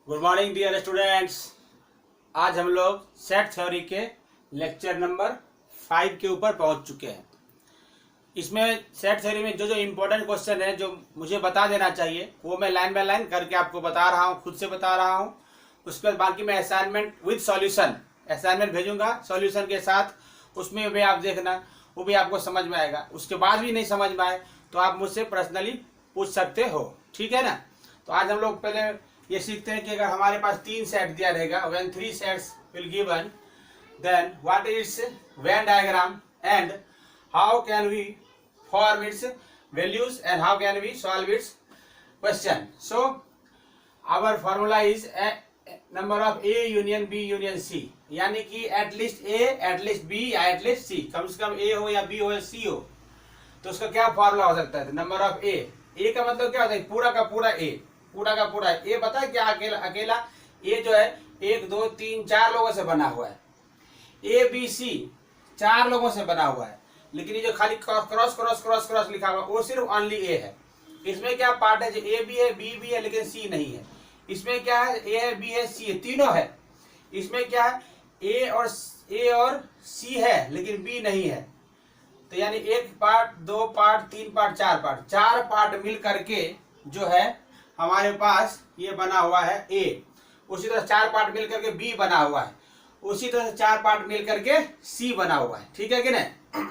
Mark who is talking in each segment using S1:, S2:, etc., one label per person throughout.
S1: Good morning dear students. आज हम लोग सेट थ्योरी के लेक्चर नंबर 5 के ऊपर पहुंच चुके हैं। इसमें सेट थ्योरी में जो जो इम्पोर्टेंट क्वेश्चन है जो मुझे बता देना चाहिए वो मैं लाइन बाय लाइन करके आपको बता रहा हूँ, खुद से बता रहा हूँ। उसके बाद बाकी मैं असाइनमेंट विद सॉल्यूशन असाइनमेंट भेजूंगा सॉल्यूशन के साथ, उसमें भी आप देखना, वो भी आपको समझ में आएगा। उसके बाद भी नहीं समझ में आए तो आप मुझसे पर्सनली पूछ सकते हो, ठीक है ना। तो आज हम लोग पहले ये सीखते हैं कि अगर हमारे पास 3 सेट दिया रहेगा, when 3 sets will given, then what is its venn diagram and how can we form its values and how can we solve its question. So our formula is number of A union B union C, यानी कि at least A at least B या at least C, कम से कम ए हो या B हो या सी हो, तो उसका क्या फॉर्मूला हो सकता है। नंबर ऑफ ए का मतलब क्या होता है, पूरा का पूरा ए, पूरा का पूरा ए पता है क्या, अकेला अकेला ए जो है 1 2 3 4 लोगों से बना हुआ है। ए बी सी 4 लोगों से बना हुआ है, लेकिन ये जो खाली क्रॉस क्रॉस क्रॉस क्रॉस लिखा हुआ वो सिर्फ ओनली ए है। इसमें क्या पार्ट है, जो ए भी है बी भी है लेकिन सी नहीं है। इसमें क्या है, ए है बी है सी है, तीनों है। इसमें क्या है, ए और सी है लेकिन बी नहीं है। तो यानी 1 part 2 part 3 part 4 part, 4 part मिल करके जो है हमारे पास ये बना हुआ है ए। उसी तरह 4 पार्ट मिल करके बी बना हुआ है, उसी तरह से 4 पार्ट मिल करके सी बना हुआ है, ठीक है कि नहीं।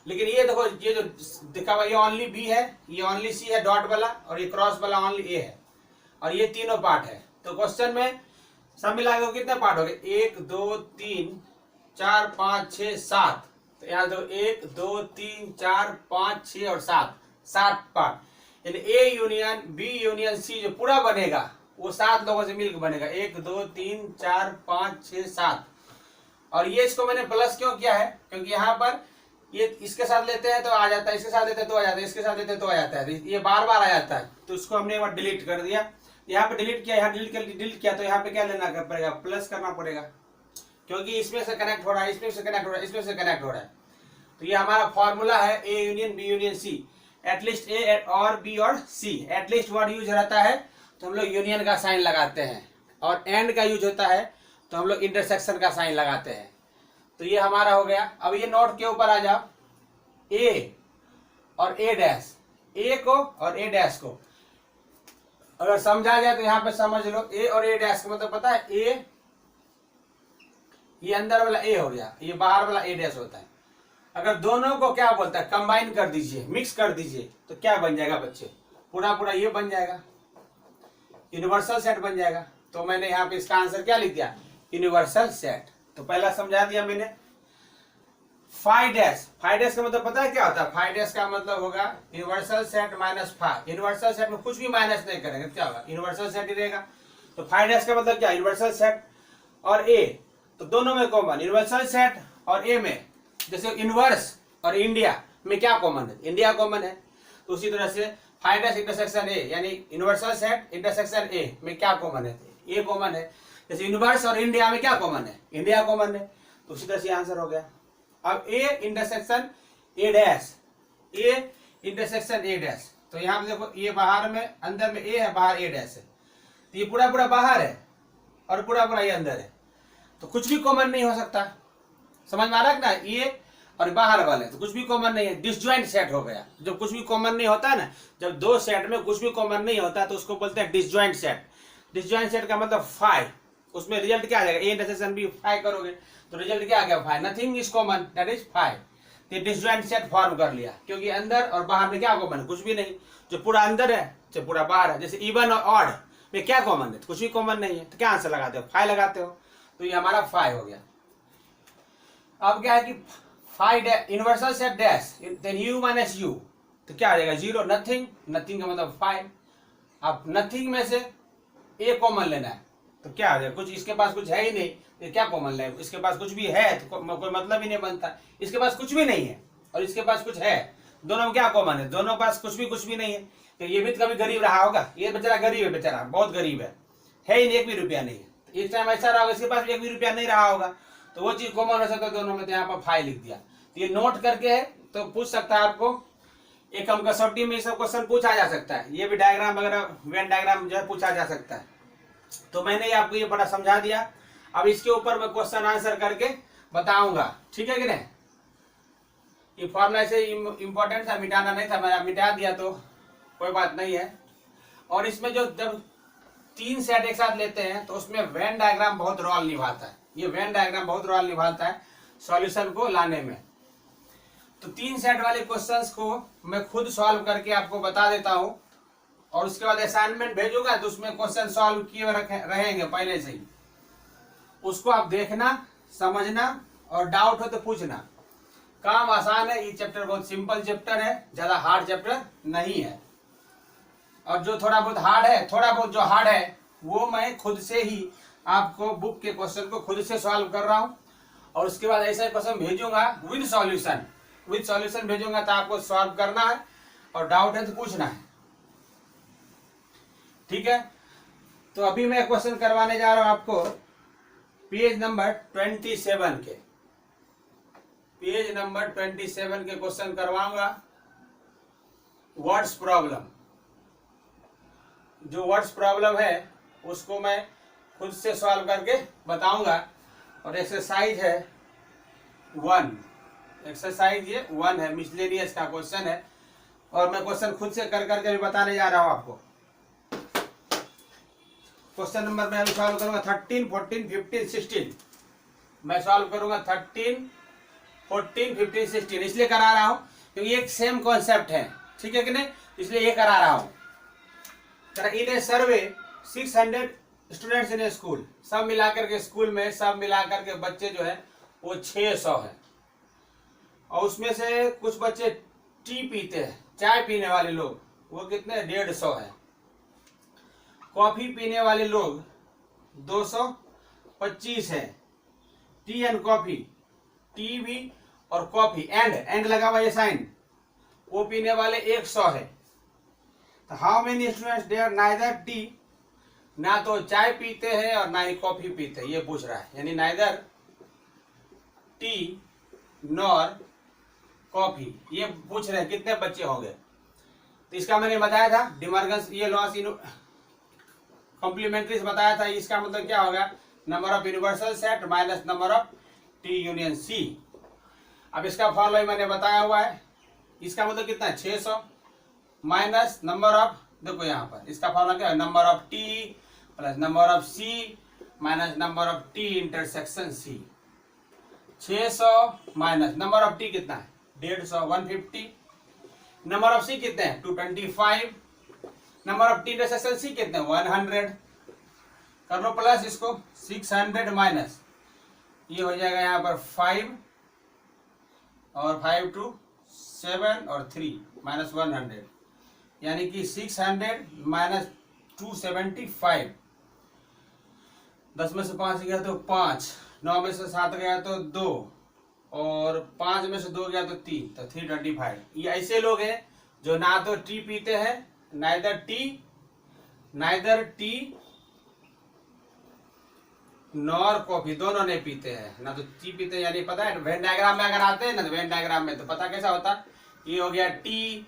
S1: लेकिन ये देखो, ये जो दिखा हुआ ये ओनली बी है, ये ओनली सी है डॉट वाला, और ये क्रॉस वाला ओनली ए है, और ये तीनों पार्ट है। तो क्वेश्चन में सब मिला के कितने पार्ट हो गए, 1 2 3 4 5 6 7। तो यहाँ देखो 1 2 3 4 5 6 और 7 पार्ट। यानी A union B union C जो पूरा बनेगा वो 7 लोगों से मिलकर बनेगा, 1 2 3 4 5 6 7। और ये इसको मैंने प्लस क्यों किया है, क्योंकि यहाँ पर ये इसके साथ लेते हैं तो आ जाता है, इसके साथ लेते हैं तो आ जाता है, इसके साथ लेते हैं तो आ जाता है, ये बार बार आ जाता है। तो इसको हमने एक बार डिलीट कर दिया, यहाँ पे डिलीट किया, यहाँ डिलीट किया, तो यहाँ पे क्या लेना पड़ेगा, प्लस करना पड़ेगा, क्योंकि इसमें से कनेक्ट हो रहा है, इसमें से कनेक्ट हो रहा है, इसमें से कनेक्ट हो रहा है। तो ये हमारा फॉर्मूला है A union B union C, at least A और बी और सी। एटलीस्ट वर्ड यूज रहता है तो हम लोग यूनियन का साइन लगाते हैं, और एंड का यूज होता है तो हम लोग इंटरसेक्शन का साइन लगाते हैं। तो ये हमारा हो गया। अब ये नोट के ऊपर आ जाओ, ए और ए डैश, ए को और ए डैश को अगर समझा जाए तो यहाँ पे समझ लो, ए और ए डैश का मतलब पता है, ए ये अंदर वाला ए हो गया, ये बाहर वाला ए डैश होता है। अगर दोनों को क्या बोलता है, कंबाइन कर दीजिए, मिक्स कर दीजिए, तो क्या बन जाएगा बच्चे, पूरा पूरा ये बन जाएगा, यूनिवर्सल सेट बन जाएगा। तो मैंने यहाँ पे इसका आंसर क्या लिख दिया, यूनिवर्सल सेट। तो पहला समझा दिया मैंने। फाइव डैश का मतलब पता है क्या होता है, फाइव डैश का मतलब होगा universal set minus 5। Universal set में कुछ भी माइनस नहीं करेंगे, क्या होगा, यूनिवर्सल सेट ही रहेगा। तो फाइव डैश का मतलब क्या, यूनिवर्सल सेट और ए, तो दोनों में कॉमन, यूनिवर्सल सेट और ए में, जैसे इनवर्स और इंडिया में क्या कॉमन है, इंडिया कॉमन है। तो उसी तरह से फाइव डैश इंटरसेक्शन ए, यानी यूनिवर्सल सेट इंटरसेक्शन ए में क्या कॉमन है, ए कॉमन है। जैसे यूनिवर्स और इंडिया में क्या कॉमन है, इंडिया कॉमन है। तो उसी तरह से आंसर हो गया। अब A intersection A dash, A intersection A dash, तो यहाँ पे देखो ये बाहर में, अंदर में ए है, बाहर ए डैश है, तो ये पूरा पूरा बाहर है और पूरा पूरा ये अंदर है, तो कुछ भी कॉमन नहीं हो सकता। समझ में आ रहा है ना, ये और बाहर वाले तो कुछ भी कॉमन नहीं है, डिसजॉइंट सेट हो गया। जब कुछ भी कॉमन नहीं होता है ना, जब 2 सेट में कुछ भी कॉमन नहीं होता तो उसको बोलते हैं डिसजॉइंट सेट। डिसजॉइंट सेट का मतलब 5, उसमें रिजल्ट क्या आ जाएगा, ए इंटरसेक्शन बी 5 करोगे तो रिजल्ट क्या आ गया, 5, nothing is common, that is 5। तो डिसजॉइंट सेट फॉर्म कर लिया, क्योंकि अंदर और बाहर में क्या कॉमन है, कुछ भी नहीं। जो पूरा अंदर है जो पूरा बाहर है, जैसे इवन और ऑड में क्या कॉमन है, कुछ भी कॉमन नहीं है, तो क्या आंसर लगाते हो, 5 लगाते हो। तो ये हमारा 5 हो गया। अब क्या है कि 5 universal set dash, then U minus U, तो क्या आ जाएगा 0, नथिंग, नथिंग का मतलब 5। अब नथिंग में से ए कॉमन लेना है, तो क्या आ जाएगा, कुछ इसके पास कुछ है ही नहीं, तो क्या कॉमन ले, इसके पास कुछ भी है तो कोई मतलब ही नहीं बनता। इसके पास कुछ भी नहीं है और इसके पास कुछ है, दोनों में क्या कॉमन है, दोनों पास कुछ भी नहीं है। तो ये भी तो कभी गरीब रहा होगा, ये बेचारा गरीब है, बेचारा बहुत गरीब है ही नहीं, 1 भी रुपया नहीं है। तो इस टाइम ऐसा रहा होगा इसके पास भी 1 भी रुपया नहीं रहा होगा, तो वो चीज कॉमन हो सकता है दोनों में। तो यहाँ पर 5 लिख दिया। तो ये नोट करके है, तो पूछ सकता है आपको, एक हम कसौटी में सब क्वेश्चन पूछा जा सकता है। ये भी डायग्राम वगैरह, वेन डायग्राम जो है पूछा जा सकता है। तो मैंने ये आपको ये बड़ा समझा दिया। अब इसके ऊपर मैं क्वेश्चन आंसर करके बताऊंगा, ठीक है कि नहीं। ये फॉर्मूला से इंपॉर्टेंट था, मिटाना नहीं था, मैंने मिटा दिया तो कोई बात नहीं है। और इसमें जो जब 3 सेट एक साथ लेते हैं तो उसमें वेन डायग्राम बहुत रोल निभाता है। ये वेन डायग्राम बहुत रोल निभाता है सॉल्यूशन को लाने में। तो 3 सेट वाले क्वेश्चंस को मैं खुद सॉल्व करके आपको बता देता हूं, और उसके बाद असाइनमेंट भेजूंगा तो उसमें क्वेश्चन सॉल्व किए रहेंगे पहले से ही। उसको आप देखना, समझना, और डाउट हो तो पूछना। काम आसान है, ये चैप्टर बहुत सिंपल चैप्टर है, ज्यादा हार्ड चैप्टर नहीं है। और जो थोड़ा बहुत हार्ड है, थोड़ा बहुत जो हार्ड है वो मैं खुद से ही आपको बुक के क्वेश्चन को खुद से सॉल्व कर रहा हूं, और उसके बाद ऐसा क्वेश्चन भेजूंगा विद सॉल्यूशन भेजूंगा, तो आपको सॉल्व करना है और डाउट है तो पूछना है, ठीक है। तो अभी मैं क्वेश्चन करवाने जा रहा हूं आपको पेज नंबर 27 के, पेज नंबर 27 के क्वेश्चन करवाऊंगा। वर्ड्स प्रॉब्लम, जो वर्ड्स प्रॉब्लम है उसको मैं खुद से सॉल्व करके बताऊंगा। और एक्सरसाइज है 1, एक्सरसाइज ये 1 है, मिसलेनियस का क्वेश्चन है, और मैं क्वेश्चन खुद से कर करके भी बताने जा रहा हूं आपको। क्वेश्चन नंबर मैं अभी सॉल्व करूंगा 13, 14, 15, 16। मैं सॉल्व करूंगा 13, 14, 15, 16। इसलिए करा रहा हूं क्योंकि एक सेम कॉन्सेप्ट है, ठीक है कि नहीं, इसलिए ये करा रहा हूं। इन a survey 600 students in A school, सब मिलाकर के स्कूल में सब मिलाकर के बच्चे जो है वो 600 है। और उसमें से कुछ बच्चे टी पीते हैं, चाय पीने वाले लोग, वो कितने 150 है। कॉफी पीने वाले लोग 225 है। टी एंड कॉफी, टी भी और कॉफी एंड लगा हुआ ये साइन, वो पीने वाले 100 है। तो how many students there neither tea, ना तो चाय पीते हैं और ना ही कॉफी पीते हैं, ये पूछ रहा है। यानी नाइदर टी नॉर कॉफी, ये पूछ रहे हैं कितने बच्चे होंगे। तो इसका मैंने बताया था डिमर्गन्स ये लॉस इन कॉम्प्लीमेंट्री बताया था। इसका मतलब क्या होगा, number of universal set minus number of T union C. अब इसका फॉर्मूला मैंने बताया हुआ है। इसका मतलब कितना है 600 माइनस नंबर ऑफ, देखो यहाँ पर इसका फॉर्मूला क्या है, number of T plus number of C minus number of T intersection C. 600 minus number of T कितना है 150, 150। नंबर ऑफ सी कितने हैं 225। Number of T intersection C कितने 100। कर लो प्लस इसको 600 माइनस ये हो जाएगा यहाँ पर 5 और 5 2 7 और 3 माइनस 100, यानी कि 600 माइनस 275। 10 में से 5 गया तो 5, 9 में से 7 गया तो 2, और 5 में से 2 गया तो 3, तो 325। ये ऐसे लोग हैं जो ना तो टी पीते हैं, नाइदर टी नॉर कॉफी, दोनों नहीं पीते हैं, ना तो टी पीते हैं। यानी पता है वेन डायग्राम में अगर आते हैं ना, तो वेन डायग्राम में तो पता कैसा होता है, ये हो गया टी,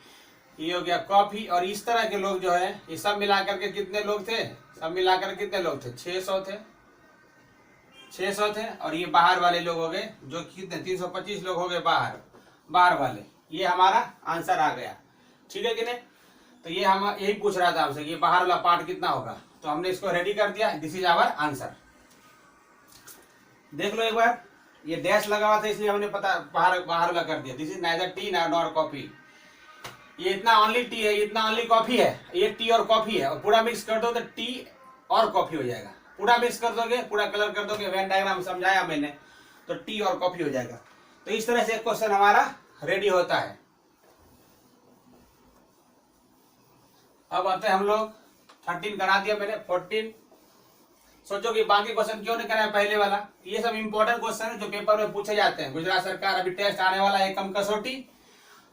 S1: ये हो गया कॉफी, और इस तरह के लोग जो है ये सब मिलाकर के कितने लोग थे, सब मिलाकर कितने लोग थे 600 थे, 600 थे। और ये बाहर वाले लोग हो गए जो कितने 325 लोग हो गए बाहर वाले। ये हमारा आंसर आ गया, ठीक है कि नहीं। तो ये हम यही पूछ रहा था हमसे कि ये बाहर वाला पार्ट कितना होगा, तो हमने इसको रेडी कर दिया। This is our answer. देख लो एक बार, ये डैश लगा हुआ था इसलिए हमने पता बाहर वाला कर दिया। This is neither T nor coffee. ये इतना ओनली टी है, इतना ओनली कॉफी है, ये टी और कॉफी है, और पूरा मिक्स कर दो तो टी और कॉफी हो जाएगा। पूरा मिक्स कर दोगे, पूरा कलर कर दोगे, वेन डायग्राम समझाया मैंने, तो टी और कॉफी हो जाएगा। तो इस तरह से क्वेश्चन हमारा रेडी होता है। अब आते हैं हम लोग 13 करा दिया मैंने, 14। सोचो कि बाकी क्वेश्चन क्यों नहीं कराया पहले वाला। ये सब इंपॉर्टेंट क्वेश्चन है जो पेपर में पूछे जाते हैं। गुजरात सरकार अभी टेस्ट आने वाला है कम कसौटी,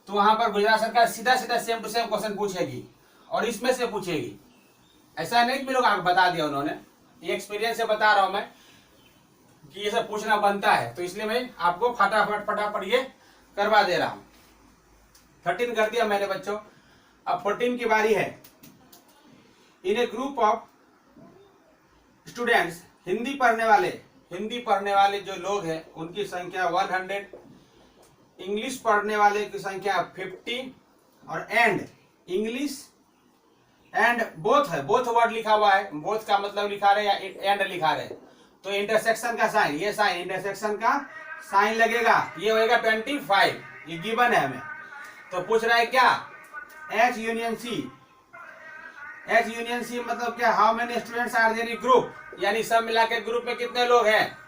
S1: तो वहां पर गुजरात सरकार सीधा सीधा सेम टू सेम क्वेश्चन पूछेगी और इसमें से पूछेगी। ऐसा नहीं कि मेरे को बता दिया उन्होंने, ये एक्सपीरियंस से बता रहा हूं मैं कि ये सब पूछना बनता है, तो इसलिए मैं आपको फटाफट ये करवा दे रहा हूं। 13 कर दिया मैंने बच्चों। अब 14 की बारी है। इन ए ग्रुप ऑफ स्टूडेंट्स हिंदी पढ़ने वाले जो लोग हैं उनकी संख्या 100, इंग्लिश पढ़ने वाले की संख्या 50 और इंग्लिश एंड बोथ है, बोथ वर्ड लिखा हुआ है, बोथ का मतलब लिखा रहे या एंड लिखा रहे, तो इंटरसेक्शन का साइन, ये साइन इंटरसेक्शन का साइन लगेगा, ये होएगा 25, ये गिवन है हमें। तो पूछ रहा है क्या, H यूनियन सी मतलब क्या, how many students are there in group, यानी सब मिलाकर ग्रुप में कितने लोग हैं,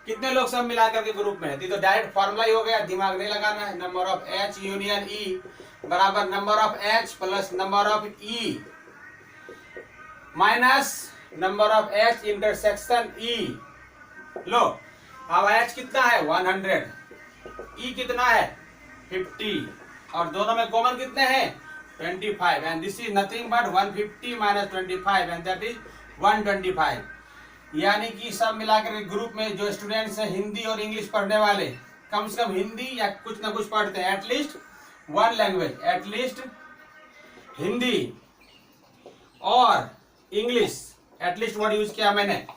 S1: कितने लोग सब मिलाकर के ग्रुप में है। तो डायरेक्ट फॉर्मूला ही हो गया, दिमाग नहीं लगाना है। Number of H union E बराबर number of H plus number of E minus number of H intersection E। लो अब H कितना है 100, E कितना है 50 और दोनों में कॉमन कितने हैं 25 and this is nothing but 150 minus 25 and that is 125। यानी कि सब मिलाकर के ग्रुप में जो स्टूडेंट्स हैं हिंदी और इंग्लिश पढ़ने वाले, कम से कम हिंदी या कुछ ना कुछ पढ़ते हैं, at least one language, at least Hindi और इंग्लिश, एटलीस्ट वर्ड यूज किया मैंने,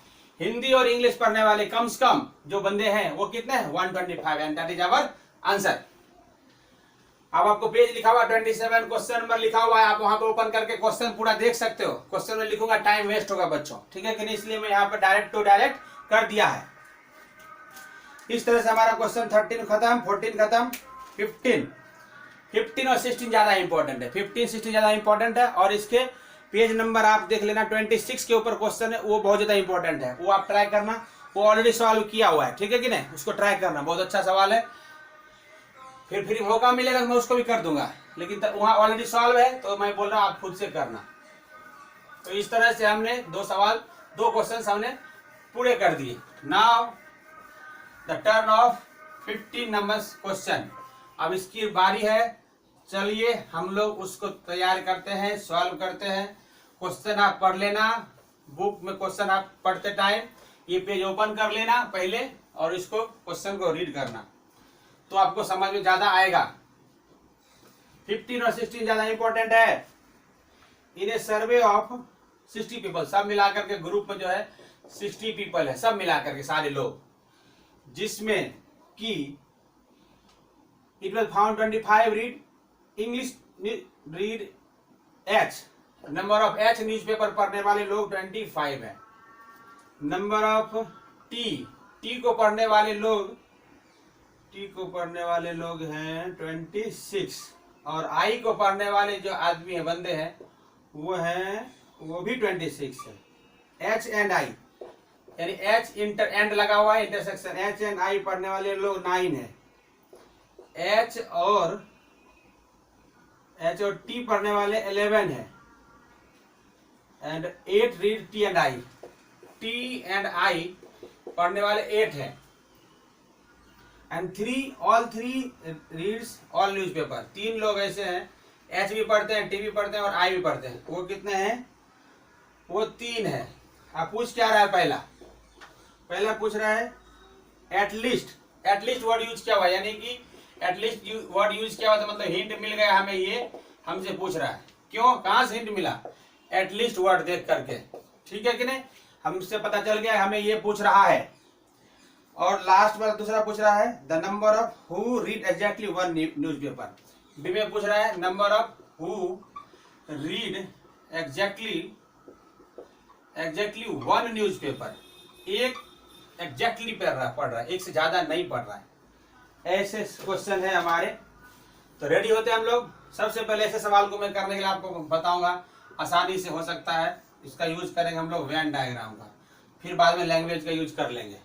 S1: हिंदी और इंग्लिश पढ़ने वाले कम से कम जो बंदे हैं वो कितने हैं 125 and that is our answer. अब आपको पेज लिखा हुआ 27, क्वेश्चन नंबर लिखा हुआ है, आप वहां पे ओपन करके क्वेश्चन पूरा देख सकते हो। क्वेश्चन में लिखूंगा टाइम वेस्ट होगा बच्चों, ठीक है कि नहीं, इसलिए मैं यहाँ पे डायरेक्ट टू डायरेक्ट कर दिया है। इस तरह से हमारा क्वेश्चन 13 खत्म, 14 खत्म, 15 और 16 ज्यादा इंपॉर्टेंट है, 15 16 ज्यादा इंपॉर्टेंट है। और इसके पेज नंबर आप देख लेना 26 के ऊपर क्वेश्चन है, वो बहुत ज्यादा इंपॉर्टेंट है, वो आप ट्राई करना, वो ऑलरेडी सॉल्व किया हुआ है, ठीक है कि नहीं, उसको ट्राई करना, बहुत अच्छा सवाल है। फिर मौका मिलेगा तो मैं उसको भी कर दूंगा, लेकिन वहां ऑलरेडी सॉल्व है तो मैं बोल रहा हूं आप खुद से करना। तो इस तरह से हमने दो क्वेश्चन हमने पूरे कर दिए। Now the turn off 15 numbers question, अब इसकी बारी है, चलिए हम लोग उसको तैयार करते हैं, सॉल्व करते हैं। क्वेश्चन आप पढ़ लेना, बुक में क्वेश्चन आप पढ़ते टाइम ये पेज ओपन कर लेना पहले और इसको क्वेश्चन को रीड करना, तो आपको समझ में ज्यादा आएगा। 15 और 16 ज्यादा इंपॉर्टेंट है। इन ए सर्वे ऑफ 60 पीपल, सब मिलाकर के ग्रुप में जो है 60 पीपल है, सब मिलाकर के सारे लोग, जिसमें कि it was found 25 read English read H, number of H newspaper पढ़ने वाले लोग 25 है। नंबर ऑफ T को पढ़ने वाले लोग हैं 26 और I को पढ़ने वाले जो आदमी है, बंदे हैं, वो भी 26 है। H एंड I यानी H इंटर एंड लगा हुआ है, इंटरसेक्शन H एंड I पढ़ने वाले लोग 9 है। H और T पढ़ने वाले 11 है and 8 read T and I, T and I पढ़ने वाले 8 है and all three reads all newspaper, 3 लोग ऐसे हैं, H भी पढ़ते हैं, T भी पढ़ते हैं और I भी पढ़ते हैं, वो कितने हैं, वो 3 है। आप पूछ क्या रहा है, पहला पूछ रहा है एटलीस्ट वर्ड यूज किया हुआ, यानी कि एटलीस्ट वर्ड यूज किया हुआ, तो मतलब हिंट मिल गया हमें, ये हमसे पूछ रहा है। क्यों, कहां से हिंट मिला, एटलीस्ट वर्ड देख करके, ठीक है कि नहीं, हमसे पता चल गया हमें ये पूछ रहा है। और लास्ट में दूसरा पूछ रहा है the number of who read exactly one newspaper, B में पूछ रहा है number of who read exactly one newspaper, एक एग्जैक्टली पढ़ रहा है, एक से ज्यादा नहीं पढ़ रहा है। ऐसे क्वेश्चन है हमारे, तो रेडी होते हैं हम लोग। सबसे पहले ऐसे सवाल को मैं करने के लिए आपको बताऊंगा, आसानी से हो सकता है, इसका यूज करेंगे हम लोग वेन डायग्राम का, फिर बाद में लैंग्वेज का यूज कर लेंगे।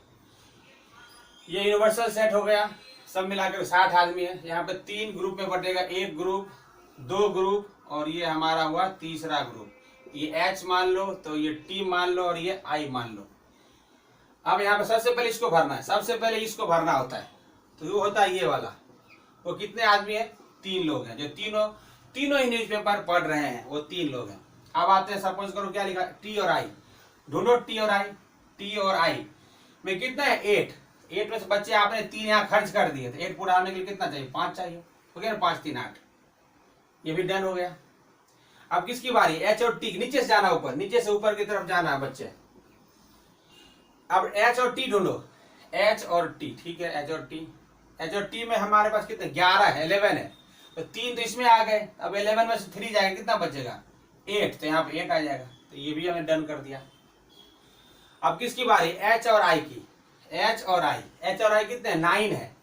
S1: ये यूनिवर्सल सेट हो गया, सब मिलाकर 60 आदमी है, यहाँ पे 3 ग्रुप में बटेगा, एक ग्रुप, 2 ग्रुप और ये हमारा हुआ तीसरा ग्रुप। ये H मान लो, तो ये T मान लो और ये I मान लो। अब यहाँ पे सबसे पहले इसको भरना है, सबसे पहले इसको भरना होता है, तो वो होता है ये वाला। वो कितने आदमी है, 3 लोग हैं, जो तीनों ही न्यूज़पेपर पढ़ रहे हैं, वो 3 लोग हैं। अब आते हैं, सपोज करो क्या लिखा, T और I, ढूंढो T और I में कितना है 8 में से बच्चे आपने 3 यहाँ खर्च कर दिए, तो 8 पूरा आने के लिए कितना चाहिए, 5 चाहिए, हो गया ना, 5 3 8, ये भी डन हो गया। अब किसकी बारी, H और T, नीचे से जाना ऊपर, नीचे से ऊपर की तरफ जाना है बच्चे, अब एच और टी ढूंढो, एच और टी, ठीक है, एच और टी। एच और टी में हमारे पास कितने 11 है, 11 है, तो 3 तो इसमें आ गए। अब 11 में से 3 जाएगा, कितना बचेगा 8, तो यहाँ पे 8 आ जाएगा, तो ये भी हमने डन कर दिया। अब किसकी बारी, एच और आई की, एच और आई। एच और आई कितने 9 है,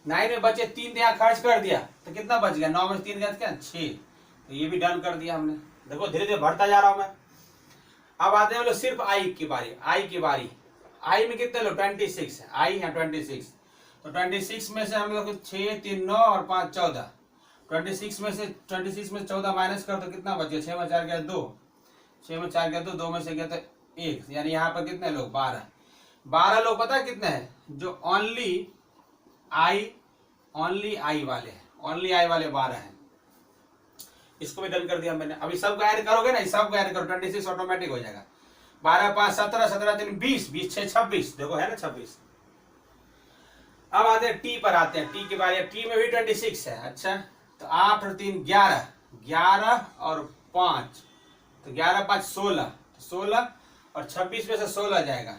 S1: 9 में बचे 3, तो यहाँ खर्च कर दिया, तो कितना बच गया 9 में 3 गया क्या 6, तो ये भी डन कर दिया हमने। देखो धीरे धीरे बढ़ता जा रहा हूं मैं। अब आते हैं लोग सिर्फ आई की बारी, आई की बारी। आई में कितने लोग 26 है, आई है 26, तो 26 में से हम लोग 6 3 9 और 5 14, 26 में से 14 माइनस कर तो कितना बचे, 6 में 4 गया 2, 6 में 4 गया 2, 2 में से गया तो 1, यानी यहाँ पर कितने लोग 12, 12 लोग पता है कितने हैं जो ओनली आई वाले हैं, ओनली आई वाले 12 हैं। इसको भी डन कर दिया मैंने। अभी सबको ऐड करोगे ना, सबको ऐड करो, 26 ऑटोमेटिक हो जाएगा। 12 5 17, 17 3 20, 20 6 26, देखो है ना 26। अब आते हैं टी पर, आते हैं टी की बारी। टी में भी 26 है, अच्छा, तो 8 और 3 11, 11 और 5, तो 11 5 16, 16 और 26 में से 16 जाएगा,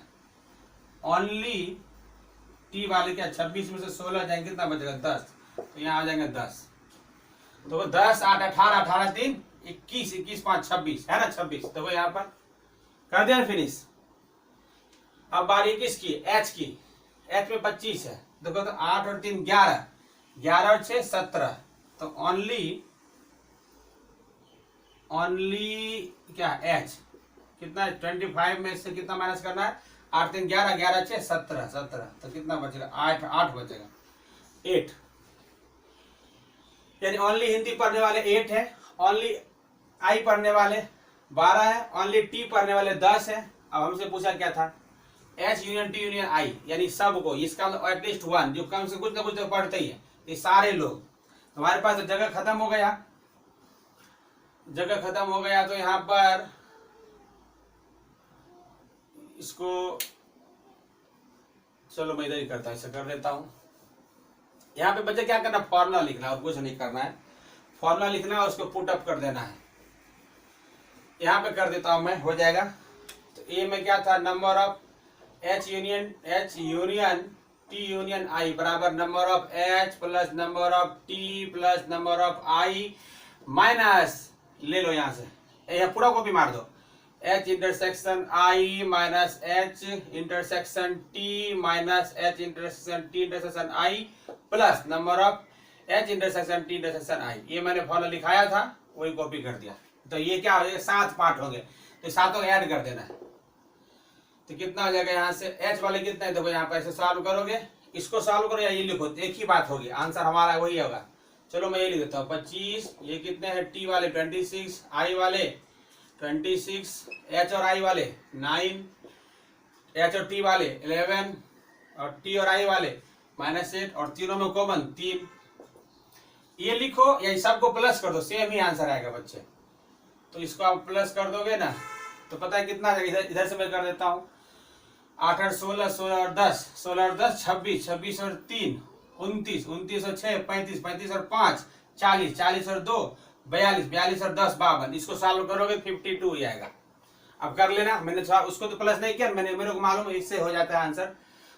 S1: ओनली टी वाले क्या 26 में से 16 जाएंगे, कितना बचेगा 10, तो यहाँ आ जाएंगे 10, तो 10 8 18, 18 3 21, 21 5 26 है ना 26, तो वो यहाँ पर कर दिया फिनिश। अब बारी किसकी, एच की। एच में 25 है, देखो तो 8 और 3 11, 11 और 6 17, तो ओनली क्या एच कितना है 25 में से कितना माइनस करना है, 8 3 11, 11 6 17, 17, तो कितना बचेगा 8, 8 बचेगा 8, यानी ओनली हिंदी पढ़ने वाले 8 है, ओनली आई पढ़ने वाले 12 है, ओनली टी पढ़ने वाले 10 है। अब हमसे पूछा क्या था, एच यूनियन टी यूनियन आई, यानी सबको, इसका मतलब एटलीस्ट 1 जो कम से कुछ ना कुछ तो पढ़ते ही है, ये सारे लोग। हमारे पास तो जगह खत्म हो गया, जगह खत्म हो गया, तो यहाँ पर इसको चलो मैं इधर ही करता हूँ, ऐसा कर देता हूँ। यहाँ पे बच्चे क्या करना, फॉर्मूला लिखना और कुछ नहीं करना है, फॉर्मूला लिखना और उसको पुट अप कर देना है। यहाँ पे कर देता हूं मैं, हो जाएगा। तो ए में क्या था, number of H union T union I बराबर number of H plus number of T plus number of I minus, ले लो यहाँ से, यह पूरा कॉपी मार दो, H intersection I minus H intersection T minus H intersection T intersection I plus number of H intersection T intersection I. ये मैंने फॉर्मूला लिखाया था, वही कॉपी कर दिया। तो ये क्या हो जाएगा, 7 पार्ट होंगे, तो 7 को ऐड कर देना है, तो कितना हो जाएगा यहाँ से एच वाले कितना है, देखो यहाँ पर ऐसे सॉल्व करोगे, इसको सॉल्व करो या ये लिखो, एक ही बात होगी, आंसर हमारा वही होगा। चलो मैं ये लिख देता हूँ 25, ये कितने हैं टी वाले 26, आई वाले 26, एच और आई वाले 9, एच और टी वाले 11 और टी और आई वाले -8 और तीनों में कॉमन 3। ये लिखो या सबको प्लस कर दो, सेम ही आंसर आएगा बच्चे। तो इसको आप प्लस कर दोगे ना, तो पता है कितना है, इधर से मैं कर देता हूँ, 8 और 16, 16 और 10, 16 और 10 26, 26 और 3 29, 29 और 6 35, 35 और 5 40, 40 और 2 42, 42 और 10 52। इसको सॉल्व करोगे 52 ही आएगा। अब कर लेना, मैंने उसको तो प्लस नहीं किया, मेरे को मालूम है इससे हो जाता है आंसर,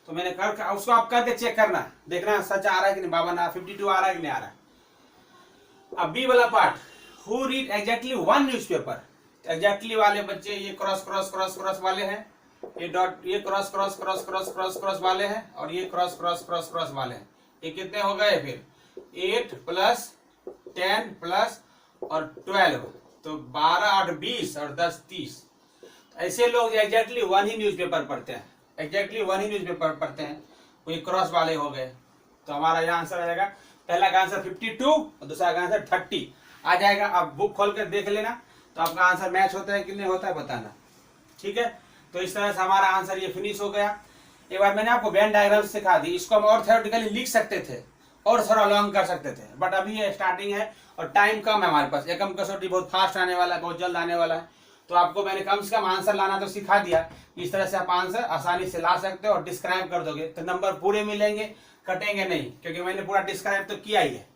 S1: तो मैंने कर, उसको आप करके चेक करना, देखना सच आ रहा है कि नहीं, 52 आ रहा है कि नहीं आ रहा है। अब बी वाला part, who read exactly 1 newspaper, exactly वाले बच्चे ये क्रॉस क्रॉस क्रॉस क्रॉस वाले हैं, ये डॉट, ये cross cross cross cross cross cross वाले हैं, और ये क्रॉस क्रॉस क्रॉस क्रॉस वाले हैं। ये कितने हो गए फिर 8 प्लस 10 प्लस और 12, तो 12 8 20 और 10 30। ऐसे लोग एग्जैक्टली 1 ही न्यूज़पेपर पढ़ते हैं, एग्जैक्टली 1 ही न्यूज़पेपर पढ़ते हैं, कोई क्रॉस वाले हो गए। तो हमारा यहाँ आंसर आ जाएगा, पहला का आंसर 52 और दूसरा का आंसर 30 आ जाएगा। अब बुक खोल कर देख लेना, तो आपका आंसर मैच होता है कि नहीं होता है बताना, ठीक है। तो इस तरह से हमारा आंसर ये फिनिश हो गया। एक बार मैंने आपको वेन डायग्राम सिखा दी, इसको हम और थ्योरेटिकली लिख सकते थे और थोड़ा लॉन्ग कर सकते थे, बट अभी ये स्टार्टिंग है और टाइम कम है हमारे पास, एकम कसौटी बहुत फास्ट आने वाला है, बहुत जल्द आने वाला है। तो आपको मैंने कम से कम आंसर लाना तो सिखा दिया, इस तरह से आप आंसर आसानी से ला सकते हो और डिस्क्राइब कर दोगे तो नंबर पूरे मिलेंगे, कटेंगे नहीं, क्योंकि मैंने पूरा डिस्क्राइब तो किया ही है।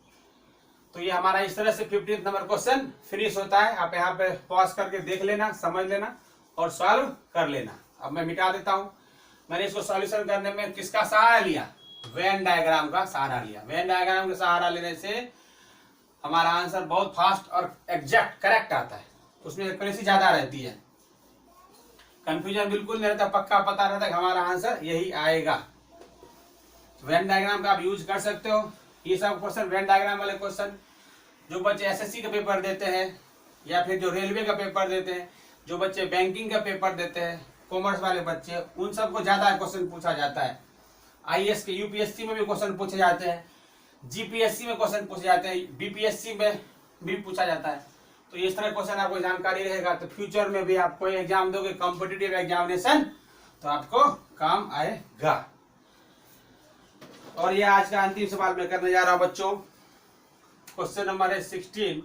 S1: तो ये हमारा इस तरह से 15th नंबर क्वेश्चन फिनिश होता है। आप यहाँ पे पॉज करके देख लेना, समझ लेना और सॉल्व कर लेना। अब मैं मिटा देता हूँ। मैंने इसको सॉल्यूशन करने में किसका सहारा लिया? वेन डायग्राम का सहारा लिया। वेन डायग्राम का सहारा लेने से हमारा आंसर बहुत फास्ट और एग्जैक्ट करेक्ट आता है, उसमें एक्यूरेसी ज्यादा रहती है, कंफ्यूजन बिल्कुल नहीं रहता, पक्का पता रहता है कि हमारा आंसर यही आएगा। वेन डायग्राम का आप यूज कर सकते हो। ये सब क्वेश्चन वेन डायग्राम वाले क्वेश्चन जो बच्चे एसएससी का पेपर देते हैं या फिर जो रेलवे का पेपर देते हैं, जो बच्चे बैंकिंग का पेपर देते हैं, कॉमर्स वाले बच्चे, उन सबको ज्यादा क्वेश्चन पूछा जाता है। आईएएस के यूपीएससी में भी क्वेश्चन पूछे जाते हैं, जीपीएससी में क्वेश्चन पूछे जाते हैं, बीपीएससी में भी पूछा जाता है। तो इस तरह क्वेश्चन आपको जानकारी रहेगा तो फ्यूचर में भी आप कोई एग्जाम दोगे कॉम्पिटिटिव एग्जामिनेशन तो आपको काम आएगा। और ये आज का अंतिम सवाल मैं करने जा रहा हूं बच्चों। क्वेश्चन नंबर है 16,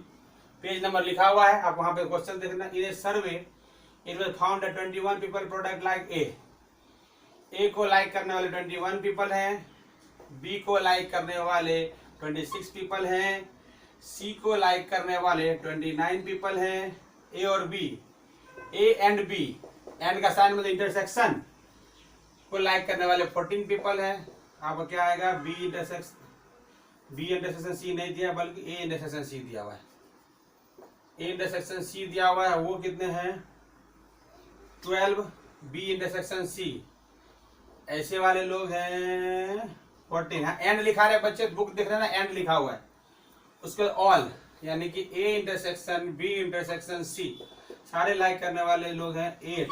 S1: पेज नंबर लिखा हुआ है, आप वहां पे क्वेश्चन देखना। In a survey it was found that 21 people product like A को लाइक करने वाले 21 पीपल हैं, बी को लाइक करने वाले 26 पीपल हैं, सी को लाइक करने वाले 29 पीपल हैं, ए और B, A and B, and का साइन मतलब इंटरसेक्शन को लाइक करने वाले 14 पीपल हैं। आपको क्या आएगा? बी इंटरसेक्शन सी नहीं दिया बल्कि ए इंटरसेक्शन सी दिया हुआ है। ए इंटरसेक्शन सी दिया हुआ है, वो कितने हैं? 12, बी इंटरसेक्शन सी ऐसे वाले लोग हैं 14। एंड लिखा रहे बच्चे, बुक दिख रहे ना, एंड लिखा हुआ है, उसके ऑल यानी कि A intersection B intersection C सारे लाइक करने वाले लोग हैं 8।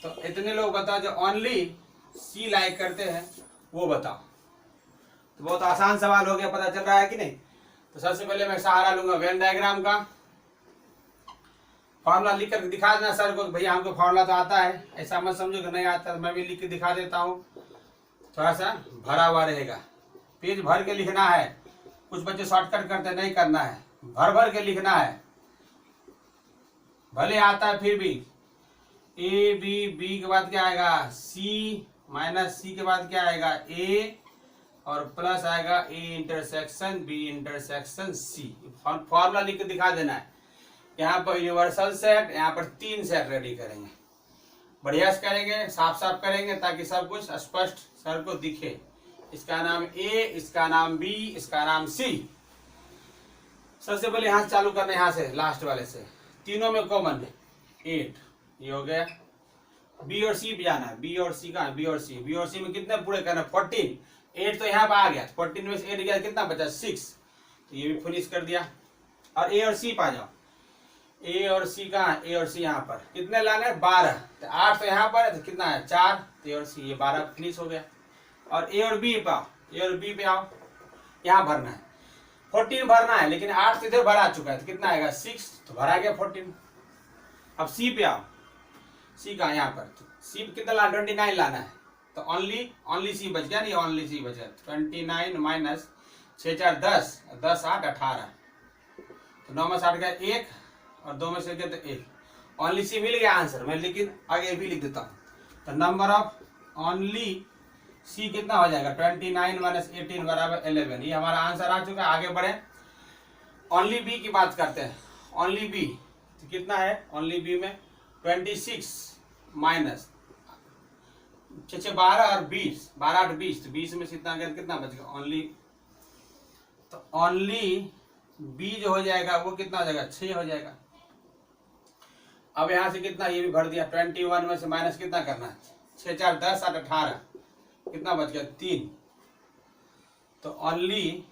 S1: तो इतने लोग बताओ जो ओनली सी लाइक करते हैं वो बताओ। तो बहुत आसान सवाल हो गया, पता चल रहा है कि नहीं? तो सबसे पहले मैं सहारा लूंगा वेन डायग्राम का। फॉर्मूला लिख कर दिखा देना सर को, भैया हमको फॉर्मूला तो आता है, ऐसा मत समझो कि नहीं आता। मैं भी लिख के दिखा देता हूँ, थोड़ा सा भरा हुआ रहेगा, पेज भर के लिखना है। कुछ बच्चे शॉर्टकट करते नहीं करना है, भर भर के लिखना है। भले आता है फिर भी ए बी के बाद क्या आएगा? सी माइनस सी के बाद क्या आएगा? ए और प्लस आएगा A intersection B intersection C. Formula लिख के दिखा देना है। यहाँ पर यूनिवर्सल सेट, यहाँ पर 3 सेट रेडी करेंगे, बढ़िया से करेंगे, साफ साफ करेंगे ताकि सब कुछ स्पष्ट सर को दिखे। इसका नाम ए, इसका नाम बी, इसका नाम सी। सबसे पहले यहाँ से चालू करना है, यहाँ से लास्ट वाले से, तीनों में कॉमन है 8, ये हो गया। बी और सी भी जाना है, बी और सी का, बी और सी में कितने पूरे करना? 14। 8 तो यहाँ पर आ गया, 14 में से 8 गया, कितना बचा? 6। तो ये भी फिनिश कर दिया। और ए और सी पा जाओ, ए और सी कहाँ? ए और सी यहाँ पर कितने लाने हैं? 12। तो 8 तो यहाँ पर है, तो कितना है? 4। तो ए और सी, ये 12 फिनिश हो गया। और ए और बी पाओ, ए और बी पे आओ, यहाँ भरना है 14 भरना है, लेकिन 8 तो इधर भरा चुका है, तो कितना आएगा? 6, तो भरा गया 14। अब सी पे आओ, सी का यहाँ पर, तो सी कितना लाना? 29 लाना है, तो ओनली सी बच गया, नहीं ओनली सी बच गया। 29 माइनस 6 4 10, 10 8 18, तो 9 में 60 गया 1 और 2 में से गया तो 1। ओनली सी मिल गया आंसर में, लेकिन आगे भी लिख देता हूँ। तो नंबर ऑफ ओनली सी कितना हो जाएगा? 29 माइनस 18 बराबर 11। ये हमारा आंसर आ चुका है। आगे बढ़े, ओनली बी की बात करते हैं। ओनली बी तो कितना है? ओनली बी में 26 माइनस 6 12 और 20, 12 8 20, तो 20 में से कितना बच गया? ओनली, तो ओनली बी जो हो जाएगा वो कितना हो जाएगा? 6 हो जाएगा। अब यहां से कितना, ये भी भर दिया। 21 में से माइनस कितना करना है? 6 4 10 8 18, कितना बच गया? 3। तो ओनली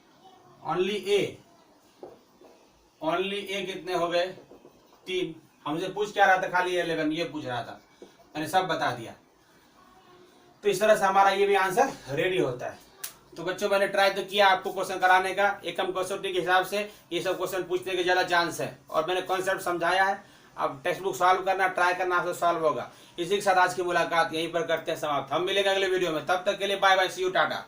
S1: ए कितने हो गए? 3। हमसे पूछ क्या रहा था? खाली 11 ये पूछ रहा था, मैंने सब बता दिया। तो इस तरह से हमारा ये भी आंसर रेडी होता है। तो बच्चों मैंने ट्राई तो किया आपको क्वेश्चन कराने का, एकम कसौटी के हिसाब से ये सब क्वेश्चन पूछने के ज्यादा चांस है, और मैंने कॉन्सेप्ट समझाया है। अब टेक्स्ट बुक सॉल्व करना, ट्राई करना, आपसे सॉल्व होगा। इसी के साथ आज की मुलाकात यहीं पर करते हैं समाप्त। हम मिलेंगे अगले वीडियो में, तब तक के लिए bye bye, see you, Tata.